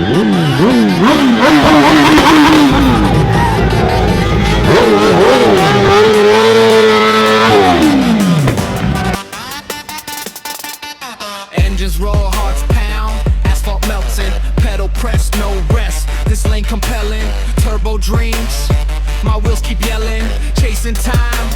Engines roar, hearts pound, asphalt melting, pedal press, no rest. This lane compelling, turbo dreams. My wheels keep yelling, chasing time.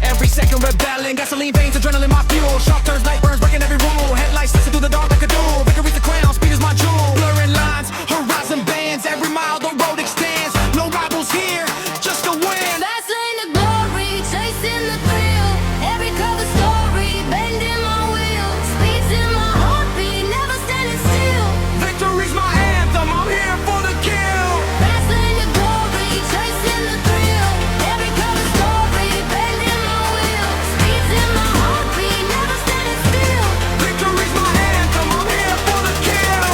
Every second rebelling, gasoline veins, adrenaline my fuel. Sharp turns, night burns, breaking every rule. Headlights slicing through the dark like a duel. Victory's the crown, speed is my jewel. Blurring lines, horizon bands. Every mile the road extends. No rivals here, just a win. Fast lane to glory, chasing the thrill. Every cover story, bending my wheels. Speeds in my heartbeat, never standing still. Victory's my anthem, I'm here for the kill. Fast lane to glory, chasing the thrill. Every cover story, bending my wheels. Speeds in my heartbeat, never standing still. Victory's my anthem, I'm here for the kill.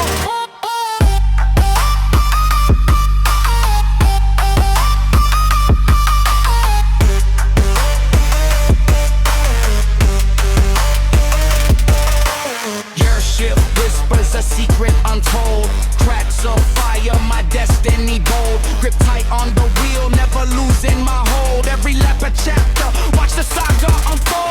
Your ship whispers a secret untold. Cracks of fire, my destiny bold. Grip tight on the wheel, never losing my hold. Every lap a chapter, watch the saga unfold.